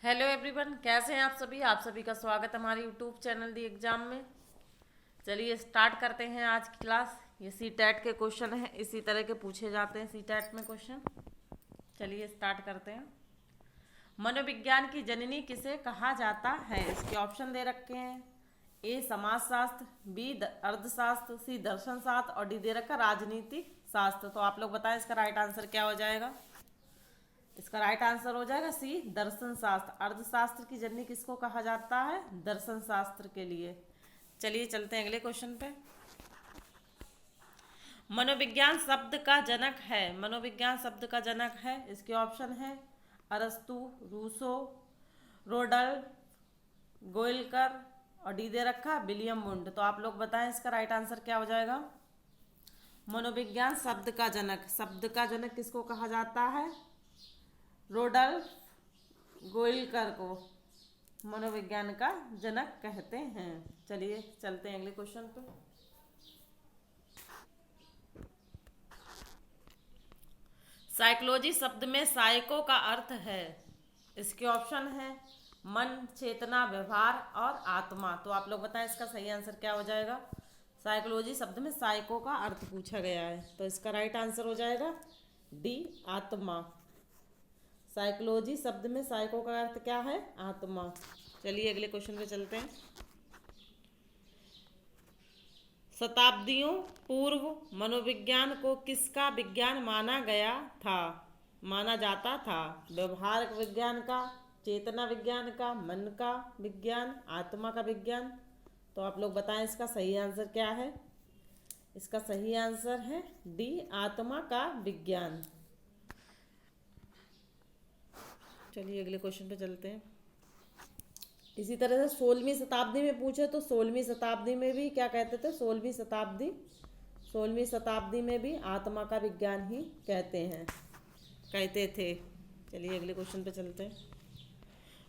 Hello everyone, कैसे हैं आप सभी का स्वागत है हमारे यूट्यूब चैनल दी एग्ज़ाम में। चलिए स्टार्ट करते हैं आज की क्लास। ये सी टेट के क्वेश्चन हैं, इसी तरह के पूछे जाते हैं सी टेट में क्वेश्चन। चलिए स्टार्ट करते हैं। मनोविज्ञान की जननी किसे कहा जाता है? इसके ऑप्शन दे रखे हैं। ए समाजशास्त्र, बी अर्थशास्त्र, सी दर्शन शास्त्र और डी दे रखा राजनीतिक शास्त्र। तो आप लोग बताएं इसका राइट आंसर क्या हो जाएगा। इसका राइट आंसर हो जाएगा सी दर्शन शास्त्र। अर्थशास्त्र की जननी किसको कहा जाता है? दर्शन शास्त्र के लिए। चलिए चलते हैं अगले क्वेश्चन पे। मनोविज्ञान शब्द का जनक है, मनोविज्ञान शब्द का जनक है, इसके ऑप्शन है अरस्तु, रूसो, रोडल, गोयलकर और डी दे रखा विलियम वुंड। तो आप लोग बताएं इसका राइट आंसर क्या हो जाएगा। मनोविज्ञान शब्द का जनक, शब्द का जनक किसको कहा जाता है? रोडल्फ गोयलकर को मनोविज्ञान का जनक कहते हैं। चलिए चलते हैं अगले क्वेश्चन पे। साइकोलॉजी शब्द में साइको का अर्थ है, इसके ऑप्शन है मन, चेतना, व्यवहार और आत्मा। तो आप लोग बताएं इसका सही आंसर क्या हो जाएगा। साइकोलॉजी शब्द में साइको का अर्थ पूछा गया है, तो इसका राइट आंसर हो जाएगा डी आत्मा। साइकोलॉजी शब्द में साइको का अर्थ क्या है? आत्मा। चलिए अगले क्वेश्चन पे चलते हैं। शताब्दियों पूर्व मनोविज्ञान को किसका विज्ञान माना गया था, माना जाता था? व्यवहार विज्ञान का, चेतना विज्ञान का, मन का विज्ञान, आत्मा का विज्ञान। तो आप लोग बताएं इसका सही आंसर क्या है। इसका सही आंसर है डी आत्मा का विज्ञान। चलिए अगले क्वेश्चन पे चलते हैं। इसी तरह से 16वीं शताब्दी में पूछे तो 16वीं शताब्दी में भी क्या कहते थे? 16वीं शताब्दी में भी आत्मा का विज्ञान ही कहते थे। चलिए अगले क्वेश्चन पे चलते हैं।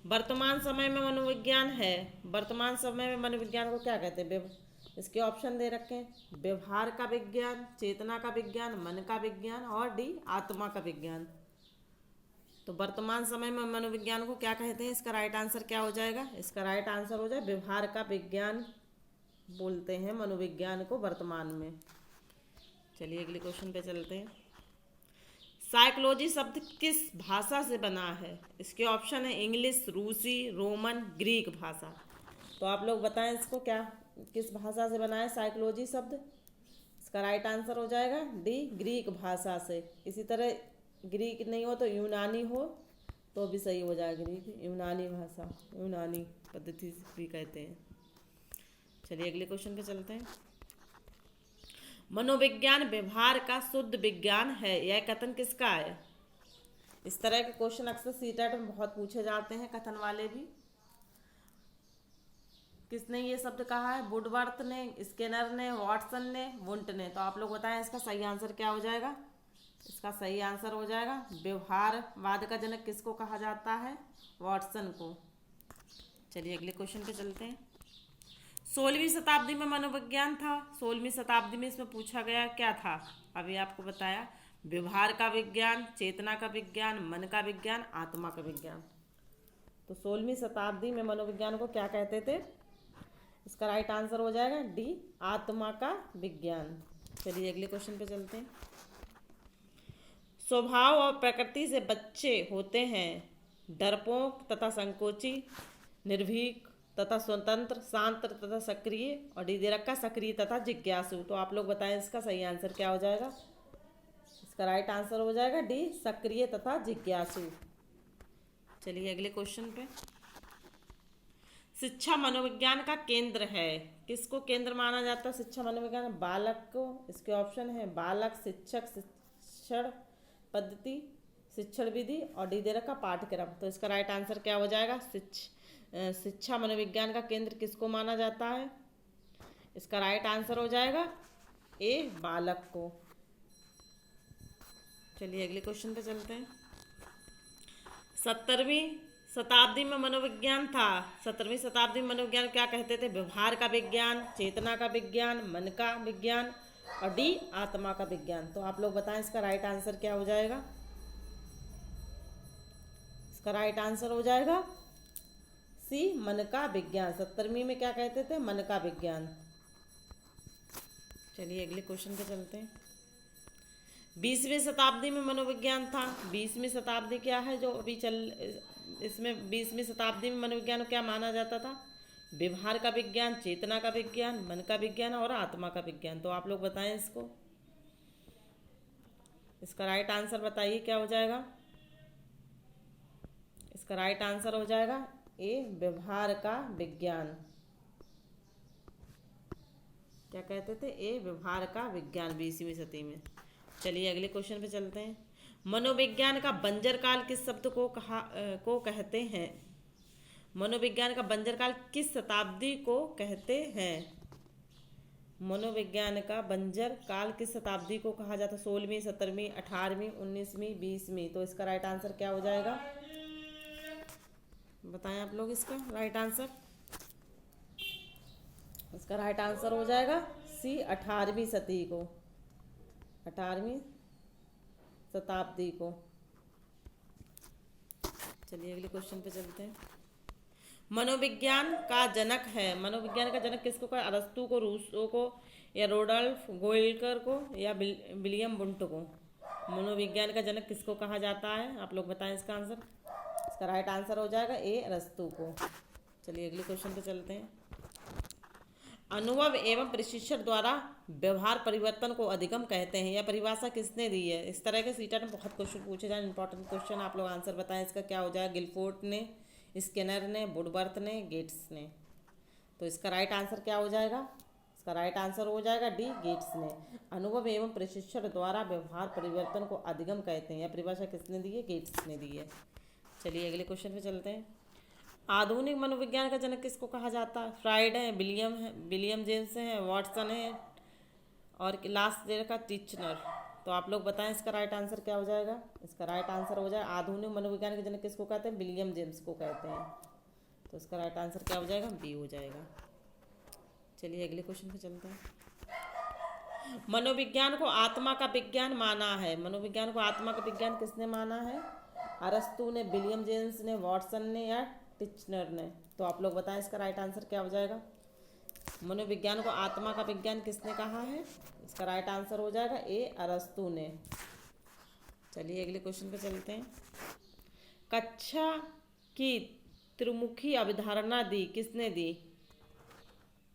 वर्तमान समय में मनोविज्ञान है, वर्तमान समय में मनोविज्ञान को क्या कहते हैं? इसके ऑप्शन दे रखे हैं व्यवहार का विज्ञान, चेतना का विज्ञान, मन का विज्ञान और डी आत्मा का विज्ञान। तो वर्तमान समय में मनोविज्ञान को क्या कहते हैं? इसका राइट आंसर क्या हो जाएगा। इसका राइट आंसर हो जाए व्यवहार का विज्ञान बोलते हैं मनोविज्ञान को वर्तमान में। चलिए अगले क्वेश्चन पे चलते हैं। साइकोलॉजी शब्द किस भाषा से बना है? इसके ऑप्शन है इंग्लिश, रूसी, रोमन, ग्रीक भाषा। तो आप लोग बताएं इसको क्या किस भाषा से बना है साइकोलॉजी शब्द। इसका राइट आंसर हो जाएगा डी ग्रीक भाषा से। इसी तरह ग्रीक नहीं हो तो यूनानी हो तो भी सही हो जाएगा। ग्रीक यूनानी भाषा, यूनानी पद्धति भी कहते हैं। चलिए अगले क्वेश्चन पे चलते हैं। मनोविज्ञान व्यवहार का शुद्ध विज्ञान है, यह कथन किसका है? इस तरह के क्वेश्चन अक्सर सीटेट में बहुत पूछे जाते हैं, कथन वाले भी। किसने ये शब्द कहा है? वुडवर्थ ने, स्किनर ने, वॉटसन ने, वुंट ने। तो आप लोग बताएं इसका सही आंसर क्या हो जाएगा। इसका सही आंसर हो जाएगा व्यवहारवाद का जनक किसको कहा जाता है? वॉटसन को। चलिए अगले क्वेश्चन पे चलते हैं। 16वीं शताब्दी में मनोविज्ञान था, 16वीं शताब्दी में इसमें पूछा गया क्या था? अभी आपको बताया व्यवहार का विज्ञान, चेतना का विज्ञान, मन का विज्ञान, आत्मा का विज्ञान। तो 16वीं शताब्दी में मनोविज्ञान को क्या कहते थे? इसका राइट आंसर हो जाएगा डी आत्मा का विज्ञान। चलिए अगले क्वेश्चन पे चलते हैं। स्वभाव और प्रकृति से बच्चे होते हैं डरपोक तथा संकोची, निर्भीक तथा स्वतंत्र, शांत तथा सक्रिय और डी दे रखा सक्रिय तथा जिज्ञासु। तो आप लोग बताएं इसका सही आंसर क्या हो जाएगा। इसका राइट आंसर हो जाएगा डी सक्रिय तथा जिज्ञासु। चलिए अगले क्वेश्चन पे। शिक्षा मनोविज्ञान का केंद्र है, किसको केंद्र माना जाता है शिक्षा मनोविज्ञान? बालक को। इसके ऑप्शन है बालक, शिक्षक, शिक्षण पद्धति, शिक्षण विधि और डी दे रखा पाठ्यक्रम। तो इसका राइट आंसर क्या हो जाएगा। शिक्षा मनोविज्ञान का केंद्र किसको माना जाता है? इसका राइट आंसर हो जाएगा ए बालक को। चलिए अगले क्वेश्चन पे चलते हैं। 17वीं शताब्दी में मनोविज्ञान था, 17वीं शताब्दी में मनोविज्ञान क्या कहते थे? व्यवहार का विज्ञान, चेतना का विज्ञान, मन का विज्ञान और डी आत्मा का विज्ञान। तो आप लोग बताएं इसका राइट आंसर क्या हो जाएगा। इसका राइट आंसर हो जाएगा सी मन का विज्ञान। 70वीं में क्या कहते थे? मन का विज्ञान। चलिए अगले क्वेश्चन पे चलते हैं। 20वीं शताब्दी में मनोविज्ञान था। 20वीं शताब्दी क्या है जो अभी इसमें 20वीं शताब्दी में मनोविज्ञान को क्या माना जाता था? व्यवहार का विज्ञान, चेतना का विज्ञान, मन का विज्ञान और आत्मा का विज्ञान। तो आप लोग बताएं इसको, इसका राइट आंसर बताइए क्या हो जाएगा? इसका राइट आंसर हो जाएगा ए, व्यवहार का विज्ञान। क्या कहते थे? ए, व्यवहार का विज्ञान 20वीं सदी में। चलिए अगले क्वेश्चन पे चलते हैं। मनोविज्ञान का बंजर काल किस शब्द को कहते हैं? मनोविज्ञान का बंजर काल किस शताब्दी को कहते हैं? मनोविज्ञान का बंजर काल किस शताब्दी को कहा जाता है? 16वीं, 17वीं, 18वीं, 19वीं, 20वीं। तो इसका राइट आंसर क्या हो जाएगा? बताएं आप लोग इसका राइट आंसर। इसका राइट आंसर हो जाएगा सी, 18वीं सदी को, 18वीं शताब्दी को। चलिए अगले क्वेश्चन पे चलते हैं। मनोविज्ञान का जनक है, मनोविज्ञान का जनक किसको कहा? अरस्तु को, रूसो को, या रोडोल्फ गोल्कर को, या विलियम वुंट को? मनोविज्ञान का जनक किसको कहा जाता है? आप लोग बताएं इसका आंसर। इसका राइट आंसर हो जाएगा ए, अरस्तु को। चलिए अगले क्वेश्चन पे चलते हैं। अनुभव एवं प्रशिक्षण द्वारा व्यवहार परिवर्तन को अधिगम कहते हैं। यह परिभाषा किसने दी है? इस तरह के सीटेट में बहुत क्वेश्चन पूछे जाए, इंपॉर्टेंट क्वेश्चन। आप लोग आंसर बताएं इसका क्या हो जाएगा? गिलफोर्ड ने, स्किनर ने, वुडवर्थ ने, गेट्स ने। तो इसका राइट आंसर क्या हो जाएगा? इसका राइट आंसर हो जाएगा डी, गेट्स ने। अनुभव एवं प्रशिक्षण द्वारा व्यवहार परिवर्तन को अधिगम कहते हैं। यह परिभाषा किसने दी है? गेट्स ने दी है। चलिए अगले क्वेश्चन पे चलते हैं। आधुनिक मनोविज्ञान का जनक किसको कहा जाता है? फ्राइड है, विलियम जेम्स है, वाटसन है, और लास्ट देर का टीचनर। तो आप लोग बताएं इसका राइट आंसर क्या हो जाएगा? इसका राइट आंसर हो जाएगा आधुनिक मनोविज्ञान के जनक किसको कहते हैं? विलियम जेम्स को कहते हैं। तो इसका राइट आंसर क्या हो जाएगा? बी हो जाएगा। चलिए अगले क्वेश्चन पे चलते हैं। मनोविज्ञान को आत्मा का विज्ञान माना है। मनोविज्ञान को आत्मा का विज्ञान किसने माना है? अरस्तु ने, विलियम जेम्स ने, वाटसन ने, या टिचनर ने? तो आप लोग बताएं इसका राइट आंसर क्या हो जाएगा? मनोविज्ञान को आत्मा का विज्ञान किसने कहा है? इसका राइट आंसर हो जाएगा ए, अरस्तु ने। चलिए अगले क्वेश्चन पे चलते हैं। कक्षा की त्रिमुखी अवधारणा दी किसने दी?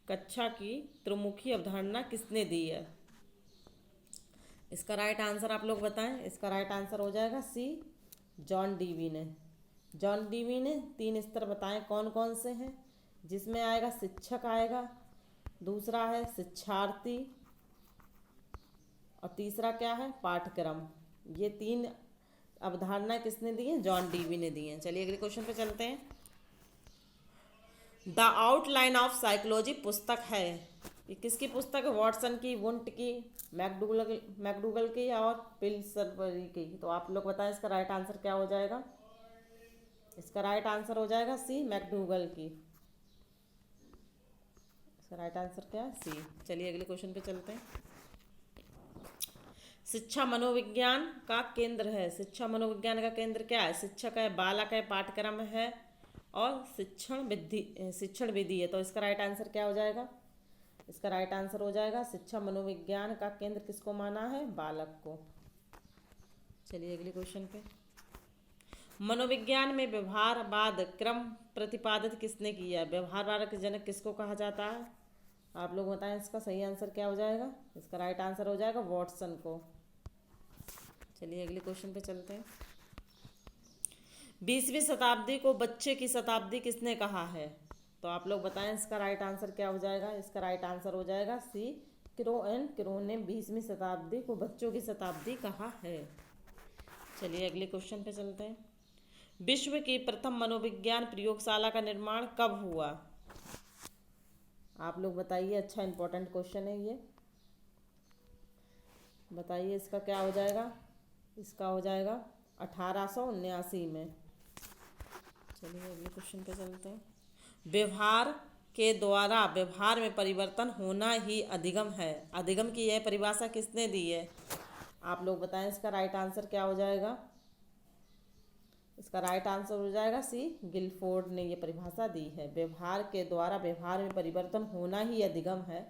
कक्षा की त्रिमुखी अवधारणा किसने दी है? इसका राइट आंसर आप लोग बताएं। इसका राइट आंसर हो जाएगा सी, जॉन डीवी ने। जॉन डीवी ने 3 स्तर बताएं कौन कौन से हैं, जिसमें आएगा शिक्षक आएगा, दूसरा है शिक्षार्थी, और तीसरा क्या है? पाठ्यक्रम। ये 3 अवधारणाएं किसने दी हैं? जॉन डीवी ने दी हैं। चलिए अगले क्वेश्चन पे चलते हैं। द आउटलाइन ऑफ साइकोलॉजी पुस्तक है, ये किसकी पुस्तक है? वाटसन की, वुंट की, मैकडूगल की, और पिल्सबरी की। तो आप लोग बताएं इसका राइट आंसर क्या हो जाएगा? इसका राइट आंसर हो जाएगा सी, मैकडूगल की। इसका राइट आंसर क्या है? सी। चलिए अगले क्वेश्चन पे चलते हैं। शिक्षा मनोविज्ञान का केंद्र है। शिक्षा मनोविज्ञान का केंद्र क्या है? शिक्षक है, बालक है, पाठ्यक्रम है, और शिक्षण विधि है। तो इसका राइट आंसर क्या हो जाएगा? इसका राइट आंसर हो जाएगा शिक्षा मनोविज्ञान का केंद्र किसको माना है? बालक को। चलिए अगले क्वेश्चन पे। मनोविज्ञान में व्यवहारवाद क्रम प्रतिपादित किसने किया? व्यवहारवाद के जनक किसको कहा जाता है? आप लोग बताएं इसका सही आंसर क्या हो जाएगा? इसका राइट आंसर हो जाएगा वाटसन को। चलिए अगले क्वेश्चन पे चलते हैं। 20वीं शताब्दी को बच्चे की शताब्दी किसने कहा है? तो आप लोग बताएं इसका राइट आंसर क्या हो जाएगा? इसका राइट आंसर हो जाएगा सी, क्रो ने 20वीं शताब्दी को बच्चों की शताब्दी कहा है। चलिए अगले क्वेश्चन पे चलते हैं। विश्व की प्रथम मनोविज्ञान प्रयोगशाला का निर्माण कब हुआ? आप लोग बताइए। अच्छा इंपॉर्टेंट क्वेश्चन है ये, बताइए इसका क्या हो जाएगा? इसका हो जाएगा 1879 में। चलिए अगले क्वेश्चन पे चलते हैं। व्यवहार के द्वारा व्यवहार में परिवर्तन होना ही अधिगम है। अधिगम की यह परिभाषा किसने दी है? आप लोग बताएं इसका राइट आंसर क्या हो जाएगा? इसका राइट आंसर हो जाएगा सी, गिलफोर्ड ने ये परिभाषा दी है। व्यवहार के द्वारा व्यवहार में परिवर्तन होना ही अधिगम है।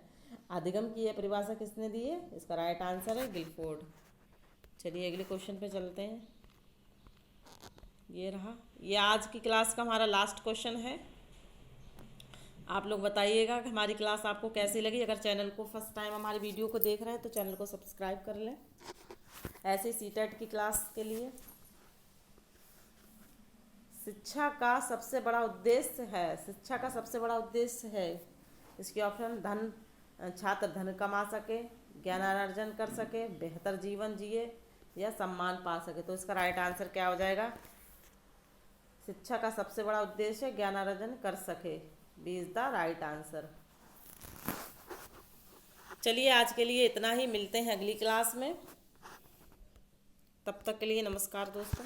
अधिगम की यह परिभाषा किसने दी है? इसका राइट आंसर है गिलफोर्ड। चलिए अगले क्वेश्चन पे चलते हैं। ये रहा, ये आज की क्लास का हमारा लास्ट क्वेश्चन है। आप लोग बताइएगा कि हमारी क्लास आपको कैसी लगी। अगर चैनल को फर्स्ट टाइम हमारी वीडियो को देख रहे हैं तो चैनल को सब्सक्राइब कर लें ऐसे सीटेट की क्लास के लिए। शिक्षा का सबसे बड़ा उद्देश्य है, शिक्षा का सबसे बड़ा उद्देश्य है, इसके ऑप्शन धन, छात्र धन कमा सके, ज्ञानार्जन कर सके, बेहतर जीवन जिए या सम्मान पा सके। तो इसका राइट आंसर क्या हो जाएगा? शिक्षा का सबसे बड़ा उद्देश्य ज्ञानार्जन कर सके, B is the right answer. चलिए आज के लिए इतना ही, मिलते हैं अगली क्लास में। तब तक के लिए नमस्कार दोस्तों।